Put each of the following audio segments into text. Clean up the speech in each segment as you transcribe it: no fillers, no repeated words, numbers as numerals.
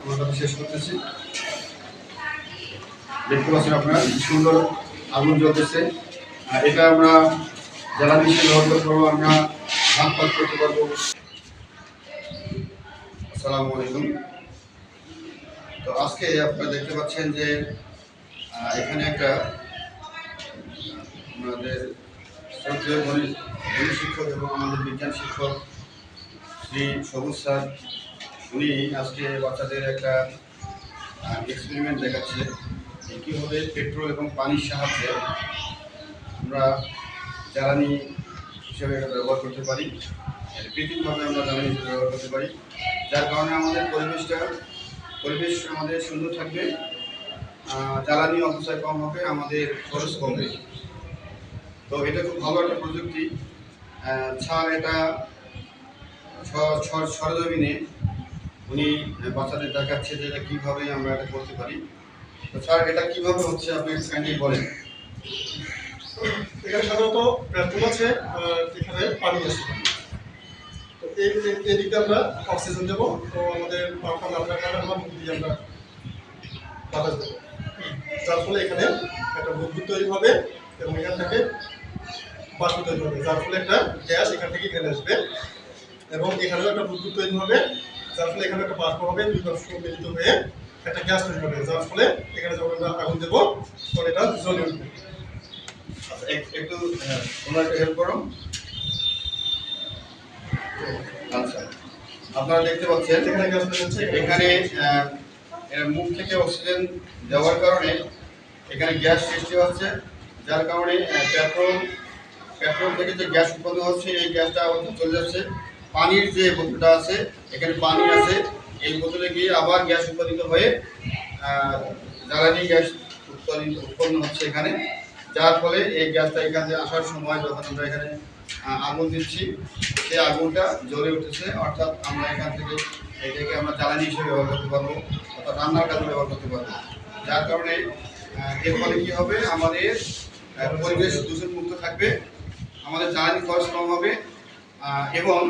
আমার কথা শেষ করতেছি। দেখতে পাচ্ছেন আপনারা সুন্দর আগুন জ্বলতেছে। এটা আমরা জ্বালানি হিসেবে ব্যবহার করতে পারবো, আমরা ভাত পাক করতে পারবো। আসসালামু আলাইকুম। তো আজকে আপনারা দেখতে পাচ্ছেন যে এখানে একটা আমাদের শ্রদ্ধেয় গণিত শিক্ষক এবং আমাদের বিজ্ঞান শিক্ষক শ্রী সবুজ স্যার, উনি আজকে বাচ্চাদের একটা এক্সপেরিমেন্ট দেখাচ্ছে যে কীভাবে পেট্রোল এবং পানির সাহায্যে আমরা জ্বালানি হিসেবে এটা ব্যবহার করতে পারি, কৃত্রিমভাবে আমরা জ্বালানি হিসেবে ব্যবহার করতে পারি, যার কারণে আমাদের পরিবেশ আমাদের সুন্দর থাকবে, জ্বালানি অপচয় কম হবে, আমাদের খরচ কমবে। তো এটা খুব ভালো একটা প্রযুক্তি। স্যার এটা সরজমিনে উনি বাচ্চাদের দেখাচ্ছে যে এটা কীভাবে আমরা এটা করতে পারি। তো স্যার এটা কীভাবে হচ্ছে আপনি কাইন্ডলি বলেন। এখানে সাধারণত পেট্রোল আছে আর এখানে পানি আছে। তো এই দিকটা আমরা অক্সিজেন দেবো, তো আমাদের আমরা মুখ দিয়ে আমরা বাতাস দেবো, যার ফলে এখানে একটা বুদবুদ তৈরি হবে এবং এখান থেকে বাষ্প তৈরি হবে, যার ফলে একটা গ্যাস এখান থেকে এখানে আসবে এবং এখানেও একটা বুদবুদ তৈরি হবে, যার ফলে এখানে একটা বাষ্প হবে, দুই বাষ্প মিলিত হয়ে একটা গ্যাস তৈরি হবে, যার ফলে এখানে যখন আমরা আগুন দেবো তখন এটা জ্বলে উঠবে। একটু তোমরা একটু হেল্প করো। আচ্ছা, আপনারা দেখতে পাচ্ছেন এখানে মুখ থেকে অক্সিজেন দেওয়ার কারণে এখানে গ্যাস সৃষ্টি হচ্ছে, যার কারণে পেট্রোল থেকে যে গ্যাস উৎপন্ন হচ্ছে এই গ্যাসটা চলে যাচ্ছে পানির যে বোতলটা আছে, এখানে পানি আছে, এই বোতলে গিয়ে আবার গ্যাস উৎপাদিত হয়ে জ্বালানি গ্যাস উৎপন্ন হচ্ছে এখানে, যার ফলে এই গ্যাসটা এখান থেকে আসার সময় যখন আমরা এখানে আগুন দিচ্ছি সেই আগুনটা জ্বলে উঠেছে, অর্থাৎ আমরা এখান থেকে এটাকে আমরা জ্বালানি হিসেবে ব্যবহার করতে পারবো, অর্থাৎ রান্নার কাজে ব্যবহার করতে পারবো, যার কারণে এর ফলে কী হবে, আমাদের পরিবেশ দূষণ মুক্ত থাকবে, আমাদের জ্বালানি খরচ কম হবে এবং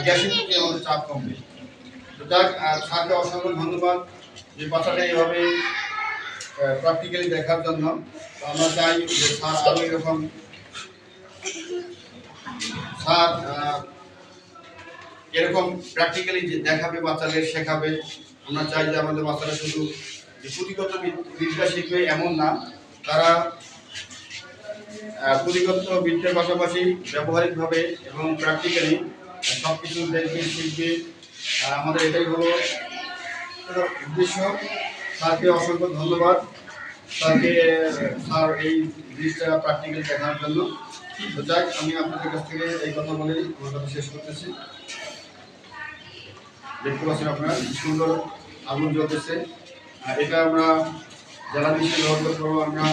গ্যাসের প্রতি আমাদের চাপ কমবে। তো যাক, স্যারকে অসংখ্য ধন্যবাদ যে বাচ্চাটা এইভাবে প্র্যাকটিক্যালি দেখার জন্য। আমরা চাই যে স্যার আরও এরকম প্র্যাকটিক্যালি দেখাবে, বাচ্চাদের শেখাবে। আমরা চাই যে আমাদের বাচ্চারা শুধু যে পুঁথিগত বিদ্যা শিখবে এমন না, তারা পুঁথিগত বিদ্যার পাশাপাশি ব্যবহারিকভাবে এবং প্র্যাকটিক্যালি সব কিছু দেখবে, শিখবে। আমাদের এটাই হলো উদ্দেশ্য। স্যারকে অসংখ্য ধন্যবাদ, স্যার এই জিনিসটা প্র্যাকটিক্যালি দেখানোর জন্য। তো যাক, আমি আপনাদের কাছ থেকে এই কথা বলেই আমার কথা শেষ করতেছি। দেখতে পাচ্ছেন আপনারা সুন্দর আগুন জ্বলতেছে। এটা আমরা জ্বালানি হিসেবে ব্যবহার করতে পারবো, আমরা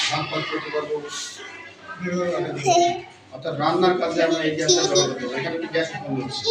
ভাত পাক করতে পারবো, অর্থাৎ রান্নার কাজে আমরা এই গ্যাসটা ব্যবহার করতে পারবো। এখানে গ্যাস উৎপন্ন হচ্ছে।